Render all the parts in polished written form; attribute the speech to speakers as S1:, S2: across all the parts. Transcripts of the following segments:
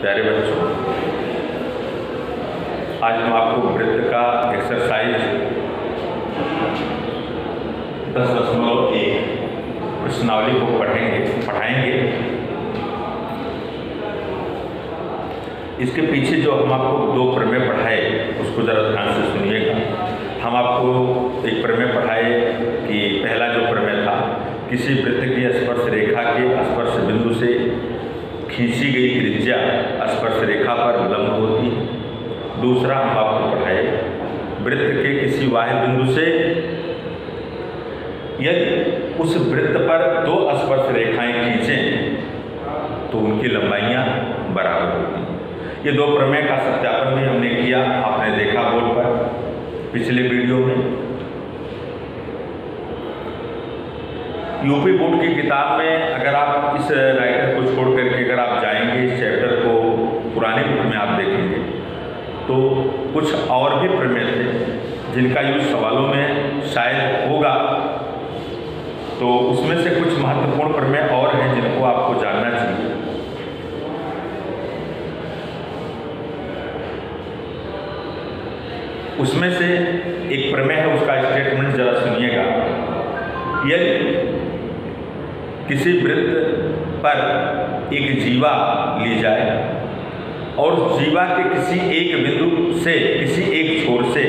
S1: प्यारे बच्चों, आज हम आपको वृत्त का एक्सरसाइज 10.1 प्रश्नावली को पढ़ाएंगे। इसके पीछे जो हम आपको 2 प्रमेय पढ़ाए उसको ज़रा ध्यान से सुनिएगा। हम आपको एक प्रमेय पढ़ाए कि पहला जो प्रमेय था, किसी वृत्त की स्पर्श रेखा के स्पर्श बिंदु से खींची गई त्रिज्या स्पर्श रेखा पर लंब होती है। दूसरा हम आपको पढ़ाए वृत्त के किसी बाह्य बिंदु से यदि उस वृत्त पर 2 स्पर्श रेखाएं खींचें तो उनकी लंबाइयां बराबर होती हैं। ये 2 प्रमेय का सत्यापन भी हमने किया, आपने देखा बोर्ड पर पिछले वीडियो में। यूपी बोर्ड की किताब में अगर आप इस राइटर को छोड़ करके अगर आप जाएंगे, इस चैप्टर को पुराने बुक में आप देखेंगे तो कुछ और भी प्रमेय थे जिनका यूज सवालों में शायद होगा। तो उसमें से कुछ महत्वपूर्ण प्रमेय और हैं जिनको आपको जानना चाहिए। उसमें से एक प्रमेय है, उसका स्टेटमेंट जरा सुनिएगा। यदि किसी वृत्त पर एक जीवा ली जाए और जीवा के किसी एक बिंदु से किसी एक छोर से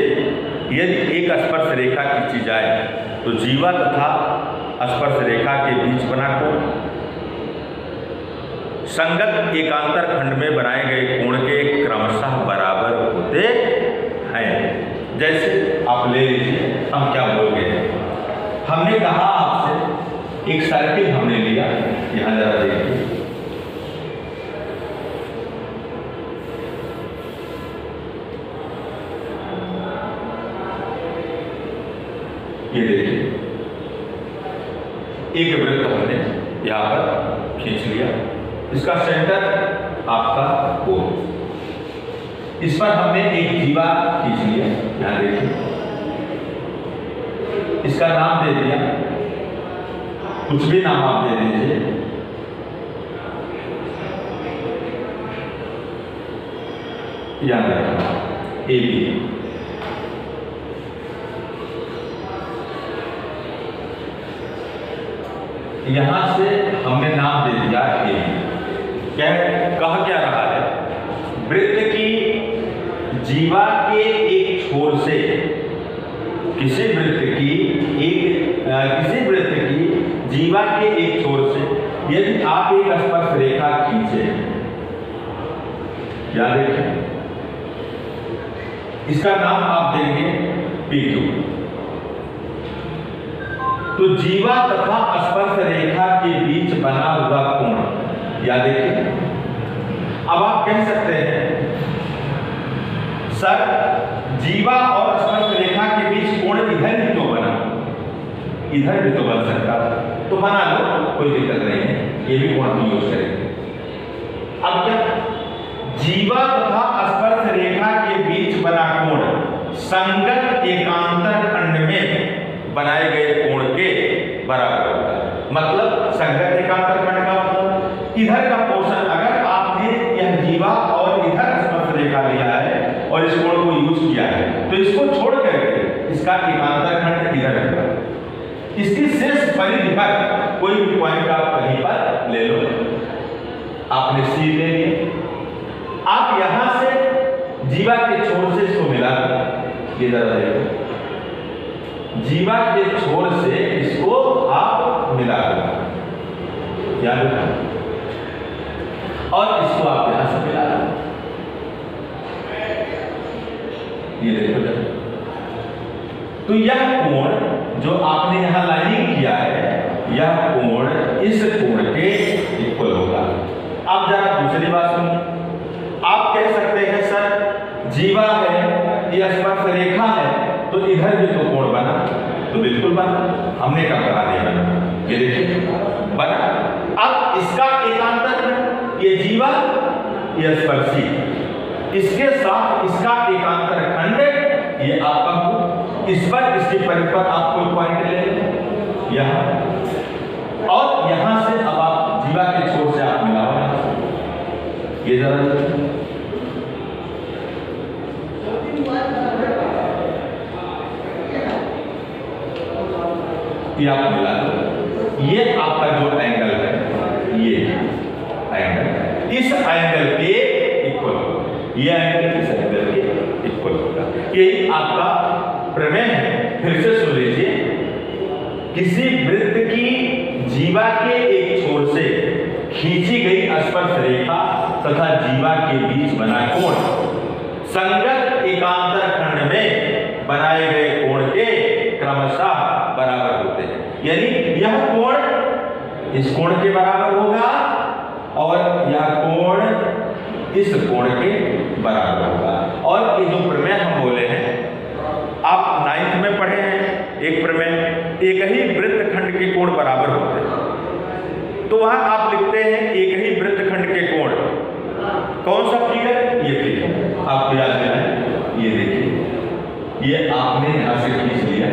S1: यदि एक स्पर्श रेखा खींची जाए तो जीवा तथा स्पर्श रेखा के बीच बना कोण संगत एकांतर खंड में बनाए गए कोण के क्रमशः बराबर होते हैं। जैसे आप ले लीजिए, हम क्या बोल गए, हमने कहा आपसे एक सर्किल हमने लिया, यहां जरा देखिए, ये देखिए एक वृत्त हमने यहां पर खींच लिया, इसका सेंटर आपका O, इस पर हमने एक जीवा खींच लिया, यहां देखिए, इसका नाम दे दिया, कुछ भी नाम आप दे दीजिए, याद रखना AB। यहां से हमने नाम दे दिया AB। कह क्या रहा है, वृत्त की जीवा के एक छोर से किसी वृत्त की जीवा के एक छोर से यदि आप एक स्पर्श रेखा खींचे, याद रखें, इसका नाम आप देंगे PQ। तो जीवा तथा स्पर्श रेखा के बीच बना हुआ कोण, याद रखिए। अब आप कह सकते हैं सर जीवा और स्पर्श रेखा के बीच कोण इधर भी तो बना, इधर भी तो बन सकता, तो बना लो, कोई दिक्कत नहीं है, ये भी कोण हम यूज करेंगे। अब क्या, जीवा तथा स्पर्श रेखा के बीच बना कोण संगत एकांतर खंड में बनाए गए कोण के बराबर होता है। मतलब संगत एकांतर खंड का मतलब इधर का पोर्शन, अगर आपने यह जीवा और इधर स्पर्श रेखा लिया है और इस कोण को यूज किया है तो इसको छोड़ करके इसका एकांतर खंड इधर रखा, इसकी शेष परिधि पर कोई भी पॉइंट आप कहीं पर ले लो, आपने C ले लिया, आप यहां से जीवा के छोर से इसको मिला, ये जरा देखो, जीवा के छोर से इसको आप मिला याद रखना, और इसको आप यहां से मिला, ये देखो। तो यह कोण जो आपने यहां लाइनिंग किया है, यह कोण इस कोण के इक्वल होगा। अब जरा दूसरी बात सुनिए, आप कह सकते हैं सर जीवा है, यह स्पर्श रेखा है, तो इधर भी तो कोण बना, तो बिल्कुल बना, हमने कब करा दिया बना, ये देखिए बना। अब इसका एकांतर, ये जीवा, ये स्पर्शी, इसके साथ इसका एकांतर खंड ये आपका, इस पर इसके परिधि पर आप कोई पॉइंट ले लें यहां, और यहां से अब आप जीवा के छोर से आप मिलाओ, ये जरा ये आप मिला दो, ये आपका जो एंगल है, ये एंगल इस एंगल के इक्वल होगा, ये एंगल इस एंगल के इक्वल होगा। यही आपका प्रमेय है। फिर से सुन लीजिए, किसी वृत्त की जीवा के एक छोर से खींची गई स्पर्श रेखा तथा जीवा के बीच बना कोण संगत एकांतर खंड में बनाए गए कोण के क्रमशः बराबर होते हैं। यानी यह कोण इस कोण के बराबर होगा और यह कोण इस कोण के बराबर होगा। और ये जो प्रमेय हम बोले हैं, आप 9th में पढ़े हैं एक प्रमेय, एक ही वृत्तखंड के कोण बराबर होते हैं। तो वहां आप लिखते हैं एक ही वृत्तखंड के कोण, कौन सा फिगर? ये फिगर आपको याद है, ये देखिए, ये आपने यहां से खींच लिया,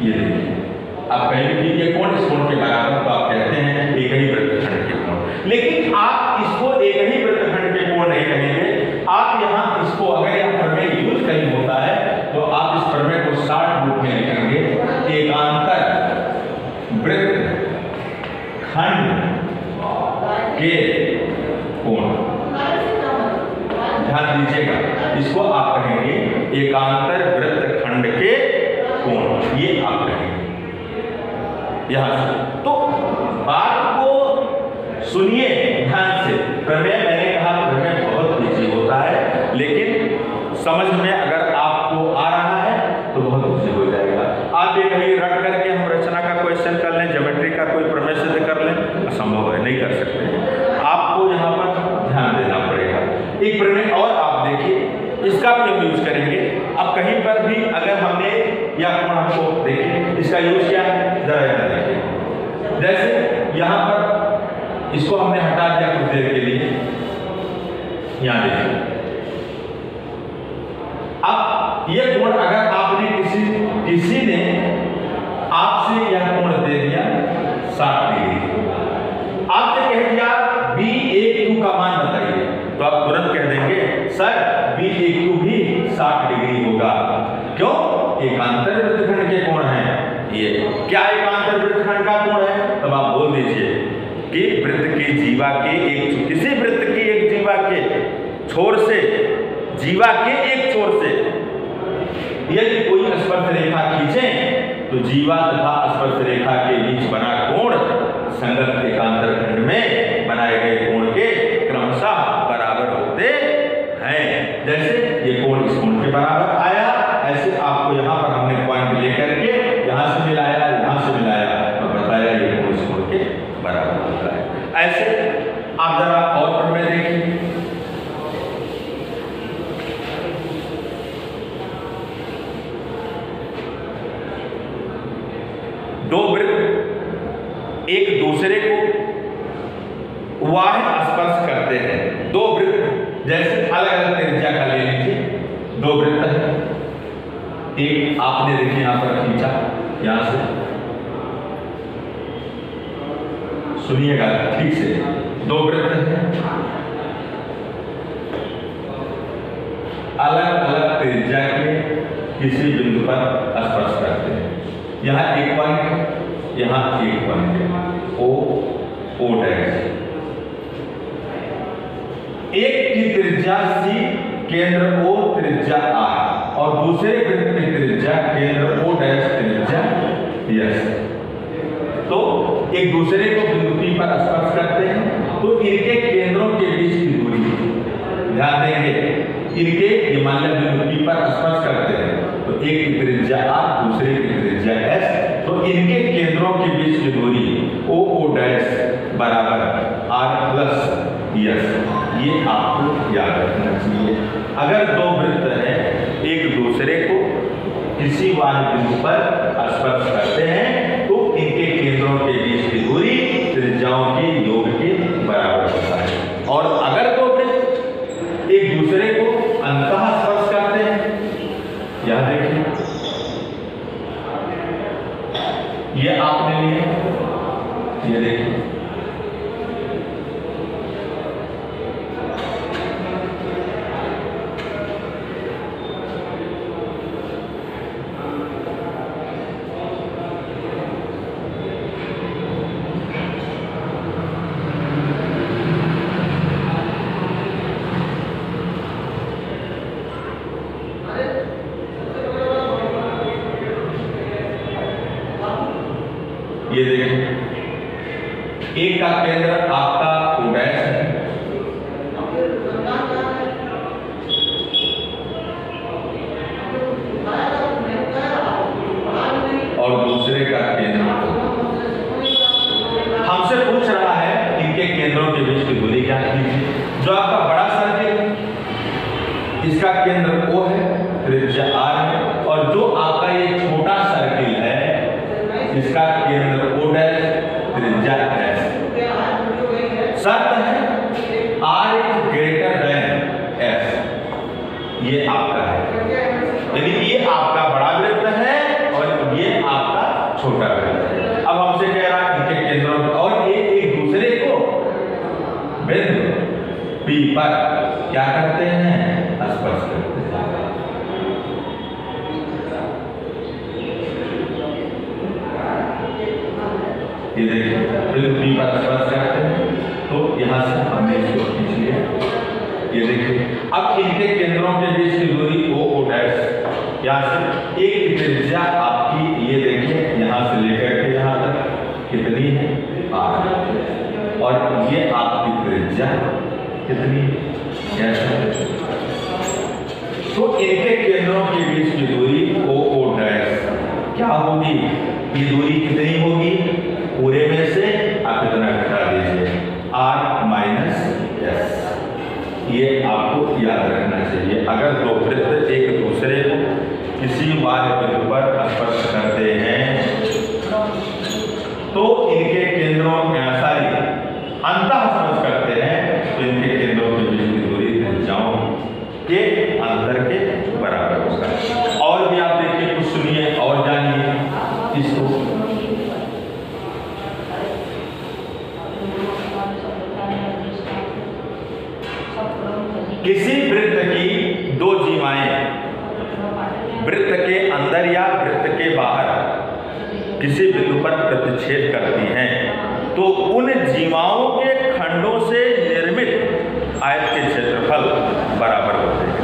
S1: ये देखिए, आप कहेंगे कि ये कोण इस कोण के बराबर, तो आप कहते हैं एक ही वृत्तखंड के कोण। लेकिन आप इसको एक ही वृत्तखंड के कोण नहीं कहेंगे, आप यहां इसको, अगर यह प्रमेय यूज कहीं होता है तो आप इस प्रमेय को शॉर्ट रूप में लिखेंगे एकांतर वृत्त खंड के कोण। ध्यान दीजिएगा, इसको आप कहेंगे एकांतर वृत्त खंड के कोण, ये आप कहेंगे यहां से। तो बात को सुनिए ध्यान से। प्रमेय, मैंने कहा प्रमेय बहुत इजी होता है, लेकिन समझ में अगर आपको आ रहा है तो बहुत इजी हो जाएगा। आप ये कहीं रट करके हम रचना का क्वेश्चन कर लें, ज्योमेट्री का कोई प्रमेय सिद्ध कर लें, असंभव है, नहीं कर सकते। आपको यहाँ पर ध्यान देना पड़ेगा। एक प्रमेय और आप देखिए, इसका भी हम यूज करेंगे। अब कहीं पर भी अगर हमने या कोण हमको देखिए, इसका यूज क्या है, जरा याद देखिए। जैसे यहाँ पर इसको हमने हटा दिया कुछ देर के लिए, यहाँ देखिए। अब ये कोण अगर आपने किसी ने आपसे यह कोण दे दिया 60 डिग्री, आपसे कह दिया B1Q का मान बताइए, तो आप तुरंत कह देंगे सर B1Q भी 60 डिग्री होगा। क्यों? एकांतर वृत्तखंड के कोण है ये। क्या एकांतर वृत्तखंड का कोण है? तब आप बोल दीजिए कि वृत्त की जीवा के एक, किसी वृत्त की एक जीवा के छोर से, जीवा के एक छोर से यदि कोई स्पर्श रेखा खींचें तो जीवा तथा स्पर्श रेखा के बीच बना कोण संगत एकांतर खंड में बनाए गए कोण के क्रमशः बराबर होते हैं। जैसे ये कोण इस कोण के बराबर आया, ऐसे आपको यहाँ पर हमने पॉइंट लेकर के यहाँ से मिलाया, यहाँ से मिलाया और बताया ये कोण इस कोण के बराबर होता है। ऐसे आप जरा और प्रमेय देखिए। दो वृत्त एक दूसरे को वाह्य स्पर्श करते हैं। दो वृत्त जैसे अलग अलग त्रिज्या का ले लीजिए, दो वृत्त है, एक आपने देखिए यहां पर खींचा, यहां से सुनिएगा ठीक से, दो वृत्त है, अलग अलग त्रिज्या के किसी बिंदु पर स्पर्श करते हैं। यहाँ एक पॉइंट है, यहाँ एक पॉइंट है, O डैश। एक की त्रिज्या C, केंद्र O, त्रिज्या R, और दूसरे वृत्त की त्रिज्या केंद्र O डैश, त्रिज्या S। तो एक दूसरे को बिंदु P पर स्पर्श करते हैं, तो इनके केंद्रों के बीच की दूरी, ध्यान देंगे, इनके ये मान लें बिंदु P पर स्पर्श करते हैं, तो एक की त्रिज्या R, दूसरे की त्रिज्या S, तो इनके केंद्रों के बीच की दूरी O डैश बराबर R प्लस S। ये आपको याद रखना चाहिए। अगर दो वृत्त हैं एक दूसरे को किसी वाले बिंदु पर स्पर्श करते हैं, तो इनके केंद्रों के बीच की दूरी त्रिज्याओं के योग के बराबर होता है। और अगर दो वृत्त एक दूसरे को अंतः स्पर्श करते हैं, यहां देखिए, ये आपने लिए, ये देखिए, ये देखिए, एक का केंद्र आपका O डैश है, और दूसरे का केंद्र हमसे पूछ रहा है इनके केंद्रों के बीच की दूरी क्या है। जो आपका बड़ा सर्किल, इसका केंद्र O है, त्रिज्या R है, और जो आपका ये छोटा सर्किल है, इसका केंद्र O डैश, त्रिज्या S। शर्त है R is greater than S। ये आपका है, यानी ये आपका बड़ा वृत्त है और ये आपका छोटा वृत्त है। अब हमसे कह रहा है इनके केंद्रों और ये एक दूसरे को बिंदु P पर क्या करते हैं, स्पर्श करते हैं। ये देखिए, बिंदु P पर स्पर्श करते हैं, तो यहां से हमने इसको खींच लिया। ये देखिए, अब इनके केंद्रों के बीच की दूरी O डैश, यहाँ से एक त्रिज्या आपकी, ये देखिए यहां से लेकर के यहां तक कितनी है, R, और ये आपकी त्रिज्या कितनी है, तो इनके केंद्रों के बीच की दूरी O डैश क्या होगी, ये दूरी कितनी होगी, पूरे में से आप इतना घटा दीजिए, R माइनस S। ये आपको याद रखना चाहिए। अगर दो वृत्त एक दूसरे को किसी बाह्य बिंदु पर स्पर्श करते हैं तो इनके केंद्रों अंतः स्पर्श करते हैं, तो इनके केंद्रों के बीच की दूरी त्रिज्याओं के अंतर के बराबर होगा। और भी आप देखिए, कुछ सुनिए और जानिए इसको। किसी वृत्त की दो जीवाएं वृत्त के अंदर या वृत्त के बाहर किसी बिंदु पर प्रतिच्छेद करती हैं, तो उन जीवाओं के खंडों से निर्मित आयत के क्षेत्रफल बराबर होते हैं।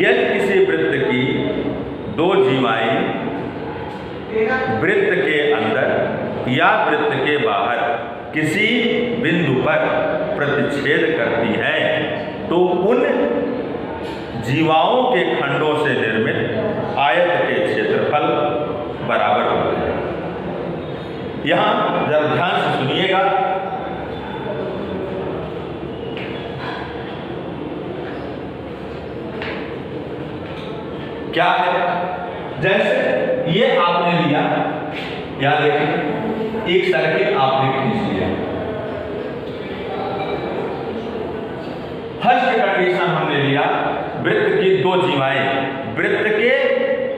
S1: यदि किसी वृत्त की दो जीवाएं वृत्त के अंदर या वृत्त के बाहर किसी बिंदु पर प्रतिच्छेद करती हैं, तो उन जीवाओं के खंडों से निर्मित आयत के क्षेत्रफल बराबर होते हैं। यहां जरा ध्यान से सुनिएगा। क्या है, जैसे ये आपने लिया, या देखिए एक सर्किल आपने खींच लिया। फर्स्ट कंडीशन हमने लिया, वृत्त की दो जीवाएं वृत्त के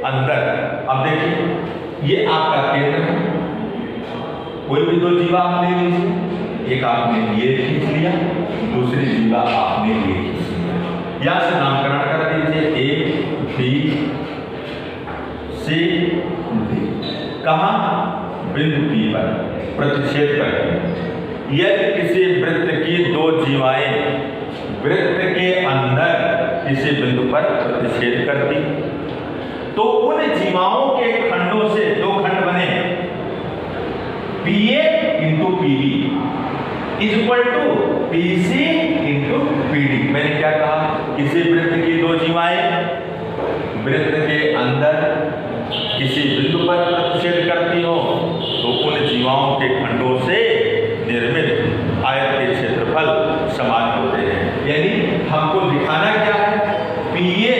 S1: अंदर। अब देखिए, ये आपका केंद्र है, कोई भी दो जीवा आप ले लीजिए, एक आपने ये खींच लिया, दूसरी जीवा आपने ये खींच लिया। यहां से नामकरण कर दीजिए A, B, C, D। कहां, बिंदु P पर प्रतिच्छेद करते हैं। यदि किसी वृत्त की दो जीवाएं वृत्त के अंदर किसी बिंदु पर प्रतिच्छेद करती, तो उन जीवाओं के खंडों से दो खंड बने, PA into PB is equal to PC into PD। मैंने क्या कहा, किसी वृत्त की दो जीवाएं वृत्त के अंदर किसी बिंदु पर प्रतिच्छेद करती हो, तो उन जीवाओं के खंडों से निर्मित आयत के क्षेत्रफल समान होते हैं। यानी हमको दिखाना क्या है, PA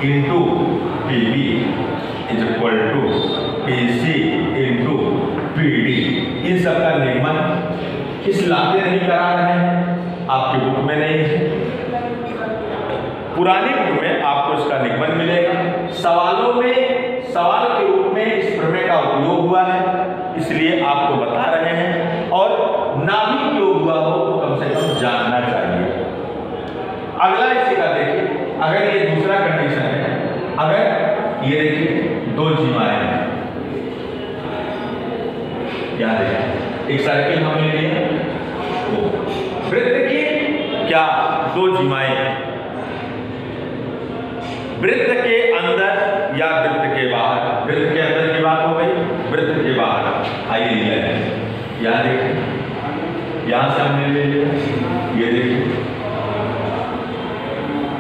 S1: into PB is equal to PC into PD। इन सबका निगमन इस लाते नहीं करा रहे हैं, आपकी बुक में नहीं है, पुरानी बुक में आपको इसका निगमन मिलेगा। सवालों में सवाल के रूप में इस प्रमेय का उपयोग हुआ है, इसलिए आपको बता रहे हैं, और ना भी उपयोग हुआ हो तो कम से कम जानना चाहिए। अगला इसी का देखिए, अगर ये दूसरा कंडीशन है, अगर ये देखिए दो जीवाएं हैं, क्या देखिए एक सर्किल हमने लिया, वृत्त की क्या दो जीवाएं वृत्त के अंदर या वृत्त के बाहर, वृत्त के अंदर की बात हो गई, वृत्त के बाहर आइए लिया है, यहाँ देखिए, यहाँ से हमने ले लिया, ये देखिए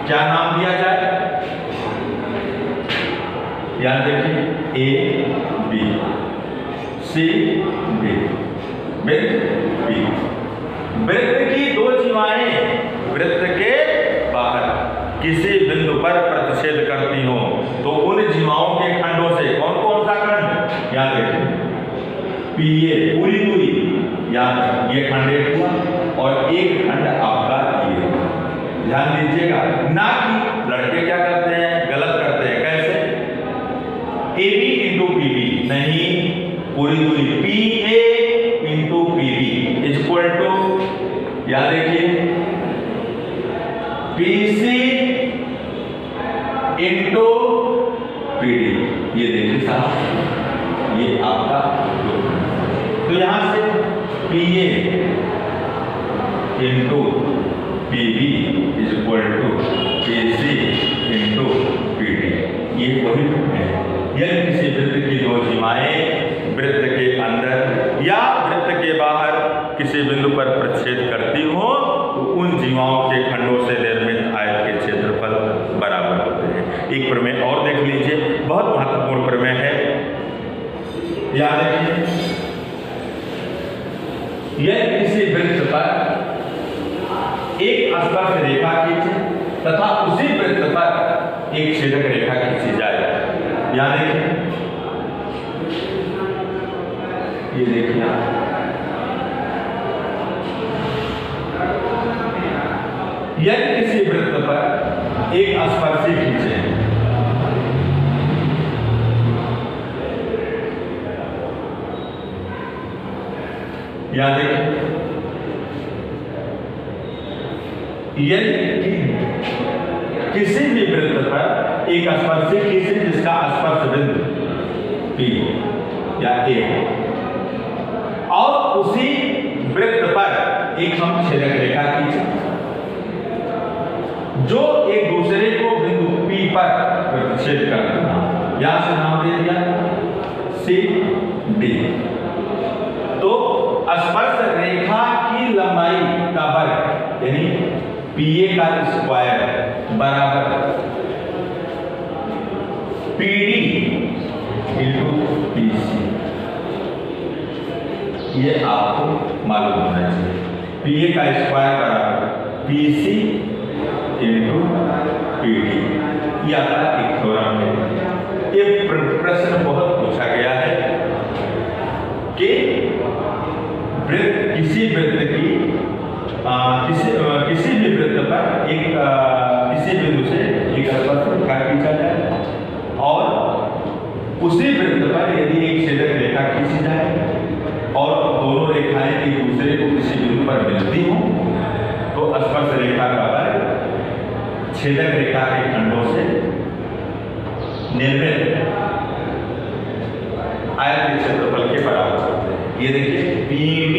S1: क्या नाम दिया जाए, यहाँ देखिए ए बी सी डी, वृत्त बी। वृत्त की दो सीमाएं वृत्त के बाहर किसी बिंदु पर प्रतिच्छेद करती हो तो उन जीवाओं के खंडों से, कौन कौन सा खंड, यहाँ देखिए पी ए पूरी दूरी, यहाँ ये खंड एक हुआ और एक खंड आपका ये। ध्यान दीजिएगा, ना कि लड़के क्या करते हैं, गलत करते हैं। कैसे, A B into P B, नहीं, पूरी दूरी P A into P B is equal to, यहाँ देखिए P C into P D. ये देखिए साहब, ये आपका दो, तो यहां से P A into P B is equal to P C into P D, ये वही है। यदि किसी वृत्त की दो सीमाएं वृत्त के अंदर या वृत्त के बाहर किसी बिंदु पर प्रतिच्छेद करती हो तो उन जीवाओं के खंडों से निर्मित आयत के क्षेत्रफल बराबर होते हैं। एक प्रमेय और देख लीजिए, बहुत महत्वपूर्ण प्रमेय है, याद रखिए। यदि किसी वृत्त पर एक स्पर्श रेखा खींचे तथा उसी वृत्त पर एक छेदक रेखा खींची जाए, याद रखिए, ये देखिए आप, यदि किसी वृत्त पर एक स्पर्शी खींचे, याद रखिए, यदि किसी भी वृत्त पर एक स्पर्शी खींचे जिसका स्पर्श बिंदु P या A और उसी वृत्त पर एक हम छेदक रेखा खींचे जो एक दूसरे को बिंदु P पर प्रतिच्छेद करता है, यहां से नाम दे दिया सी डी। तो स्पर्श रेखा की लंबाई का वर्ग यानी PA का स्क्वायर बराबर PD इंटू PC, ये आपको मालूम होना चाहिए। PA का स्क्वायर बराबर PC इंटू PD, ये आपका एक थ्योरम है। ये प्रश्न बहुत पूछा गया है कि वृत्त किसी वृत्त की किसी भी वृत्त पर एक किसी बिंदु से एक स्पर्श रेखा खींचा जाए और उसी वृत्त पर यदि एक छेदक रेखा खींची जाए और दोनों रेखाएं एक दूसरे को किसी बिंदु पर मिलती हो तो स्पर्श रेखा का वर्ग छेदक रेखा के खंडों से निर्मित आयत के क्षेत्रफल के बराबर होते हैं। ये देखिए PB,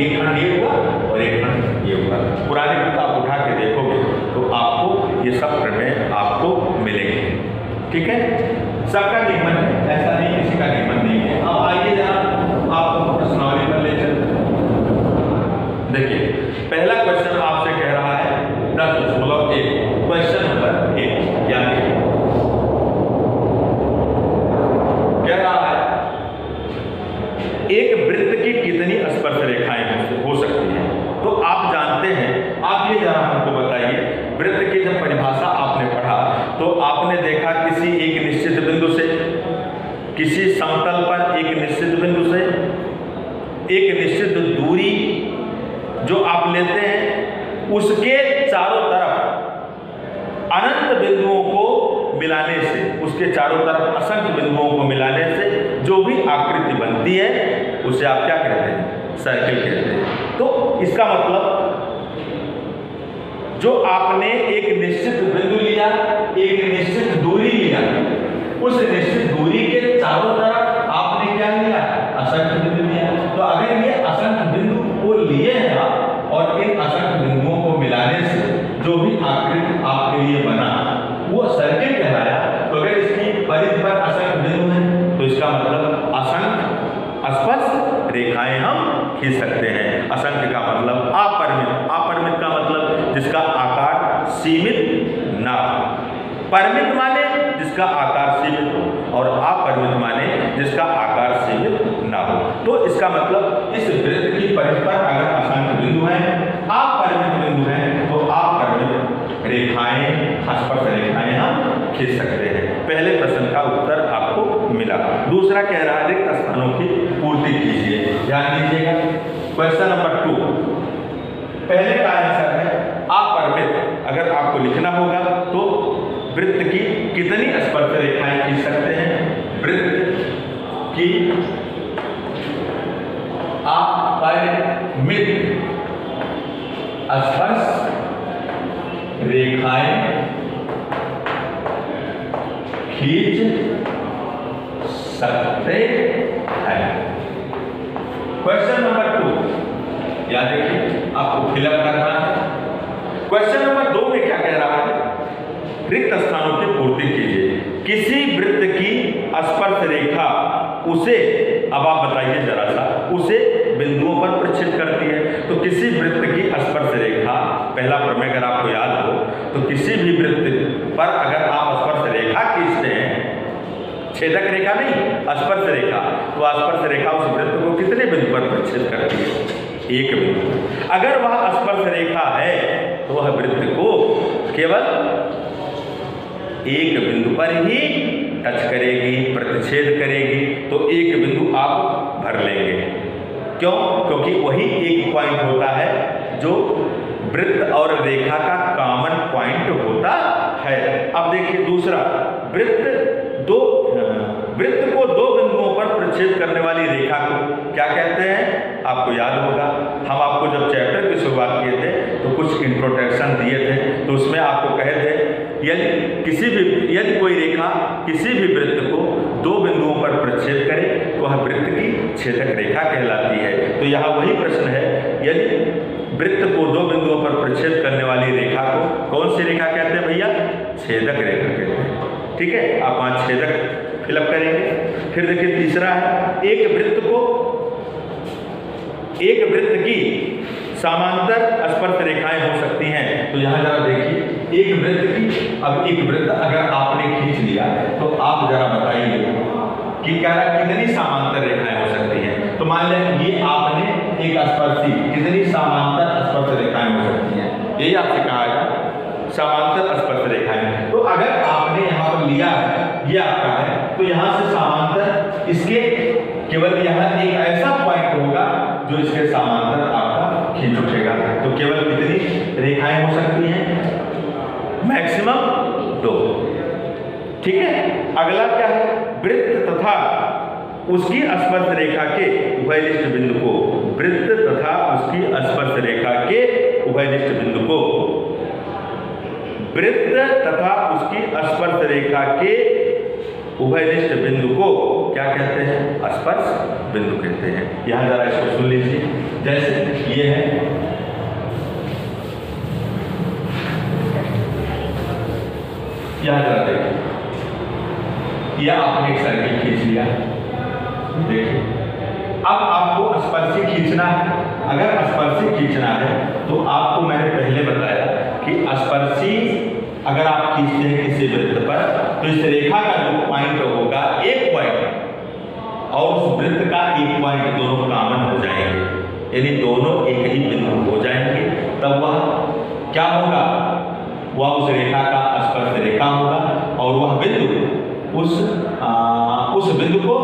S1: एक खंड ये हुआ और एक खंड ये हुआ। पुरानी किताब उठा के देखोगे तो आपको ये सब प्रमेय आपको मिलेंगे, ठीक है। सबका नियमन है, ऐसा नहीं किसी का नियमन नहीं है। अब आइए जरा आपको प्रश्नावली पर ले चलते हैं। देखिए पहला क्वेश्चन आपसे कह रहा है 10.1, क्वेश्चन नंबर 1, यानी कह रहा है एक वृत्त की कितनी स्पर्श रेखाएं हो सकती हैं। तो आप जानते हैं, आप ये जरा हमको बताइए, वृत्त की जब परिभाषा आपने पढ़ा तो आपने देखा किसी एक निश्चित बिंदु से, किसी समतल पर एक निश्चित बिंदु से एक निश्चित दूरी जो आप लेते हैं उसके चारों तरफ अनंत बिंदुओं को मिलाने से, उसके चारों तरफ असंख्य बिंदुओं को मिलाने से जो भी आकृति बनती है उसे आप क्या कहते हैं, सर्किल कहते हैं। तो इसका मतलब जो आपने एक निश्चित बिंदु लिया, एक निश्चित दूरी लिया, उस निश्चित दूरी के चारों तरफ आपने क्या लिया, असंख्य बिंदु लिया। तो अगर ये असंख्य बिंदु को लिए हैं आप और इन असंख्य बिंदुओं को मिलाने से जो भी आकृति आपके लिए बना वो सर्किल कहलाया। तो अगर इसकी परिधि पर असंख्य बिंदु है तो इसका मतलब असंख्य स्पर्श असंख्य का मतलब अपरिमित, अपरिमित का मतलब जिसका आकार सीमित ना हो। परिमित माने जिसका आकार सीमित हो और अपरिमित माने जिसका आकार सीमित ना हो। तो इसका मतलब इस वृत्त की परिधि पर अगर असंख्य बिंदु हैं, अपरिमित बिंदु हैं, तो अपरिमित रेखाएं, स्पर्श रेखाएं हम खींच सकते हैं। पहले प्रश्न का उत्तर आपको मिला। दूसरा कह रहा है रिक्त स्थानों की पूर्ति कीजिए। ध्यान दीजिएगा, क्वेश्चन नंबर 2 पहले का आंसर है अपरिमित। अगर आपको लिखना होगा तो वृत्त की कितनी स्पर्श रेखाएं खींच सकते हैं? वृत्त की अपरिमित स्पर्श रेखाएं खींच सकते हैं। क्वेश्चन नंबर 2 याद रखिए, आपको फिलअप करना है। क्वेश्चन नंबर 2 में क्या कह रहा है? रिक्त स्थानों की पूर्ति कीजिए। किसी वृत्त की स्पर्श रेखा उसे, अब आप बताइए जरा सा, उसे बिंदुओं पर प्रक्षेप करती है। तो किसी वृत्त की स्पर्श रेखा, पहला प्रमेय अगर आपको याद हो तो किसी भी वृत्त पर अगर आप स्पर्श रेखा खींचते हैं, छेदक रेखा नहीं, स्पर्श रेखा, तो स्पर्श रेखा उस वृत्त को कितने बिंदु पर प्रक्षेप करती है? एक बिंदु। अगर वह स्पर्श रेखा है तो वह वृत्त को केवल एक बिंदु पर ही टच करेगी, प्रतिच्छेद करेगी। तो एक बिंदु आप भर लेंगे। क्यों? क्योंकि वही एक पॉइंट होता है जो वृत्त और रेखा का कॉमन पॉइंट होता है। अब देखिए दूसरा, वृत्त को दो बिंदुओं पर प्रक्षेप करने वाली रेखा को क्या कहते हैं? आपको याद होगा, हम आपको जब चैप्टर की शुरुआत किए थे तो कुछ इंट्रोडक्शन दिए थे, तो उसमें आपको कहे थे यदि कोई रेखा किसी भी वृत्त को दो बिंदुओं पर प्रक्षेप करे तो वह वृत्त की छेदक रेखा कहलाती है। तो यहाँ वही प्रश्न है, यदि वृत्त को दो बिंदुओं पर प्रक्षेप करने वाली रेखा को कौन सी रेखा कहते हैं भैया? छेदक रेखा कहते हैं। ठीक है, आप वहाँ छेदक फिलअप करेंगे। फिर देखिए तीसरा है, एक वृत्त की समांतर स्पर्श रेखाएं हो सकती हैं। तो यहाँ जरा देखिए, एक वृत्त की, अब एक वृत्त अगर आपने खींच लिया तो आप जरा बताइए कि क्या कितनी समांतर रेखाएं हो सकती हैं? तो मान लें ये आपने एक स्पर्शी, कितनी समांतर स्पर्श रेखाएं हो सकती हैं? यही आपसे कहा है समांतर स्पर्श रेखाएं। तो अगर आपने यहाँ पर लिया है, ये आपका है, तो यहाँ से समांतर इसके केवल यहाँ एक ऐसा पॉइंट होगा जो इसके समांतर आपका खींच उठेगा। तो केवल कितनी रेखाएं हो सकती हैं? मैक्सिमम 2। ठीक है, अगला क्या है? वृत्त तथा उसकी स्पर्श रेखा के उभयनिष्ठ बिंदु को, वृत्त तथा उसकी स्पर्श रेखा के उभयनिष्ठ बिंदु को, वृत्त तथा उसकी स्पर्श रेखा के उभयनिष्ठ बिंदु को क्या कहते हैं? स्पर्श बिंदु कहते हैं। यहां जरा इसको सुन लीजिए, जैसे ये है, यहां जरा देखिए, यह आपने एक सर्किल खींच लिया, देखिए अब आपको स्पर्शी खींचना है। अगर स्पर्शी खींचना है तो आपको मैंने पहले बताया कि स्पर्शी अगर आप खींचते हैं किसी वृत्त पर तो इस रेखा का जो पॉइंट होगा एक पॉइंट और उस वृत्त का एक पॉइंट दोनों कॉमन हो जाएंगे, यानी दोनों एक ही बिंदु हो जाएंगे। तब वह क्या होगा? वह उस रेखा का स्पर्श रेखा होगा और वह बिंदु उस बिंदु को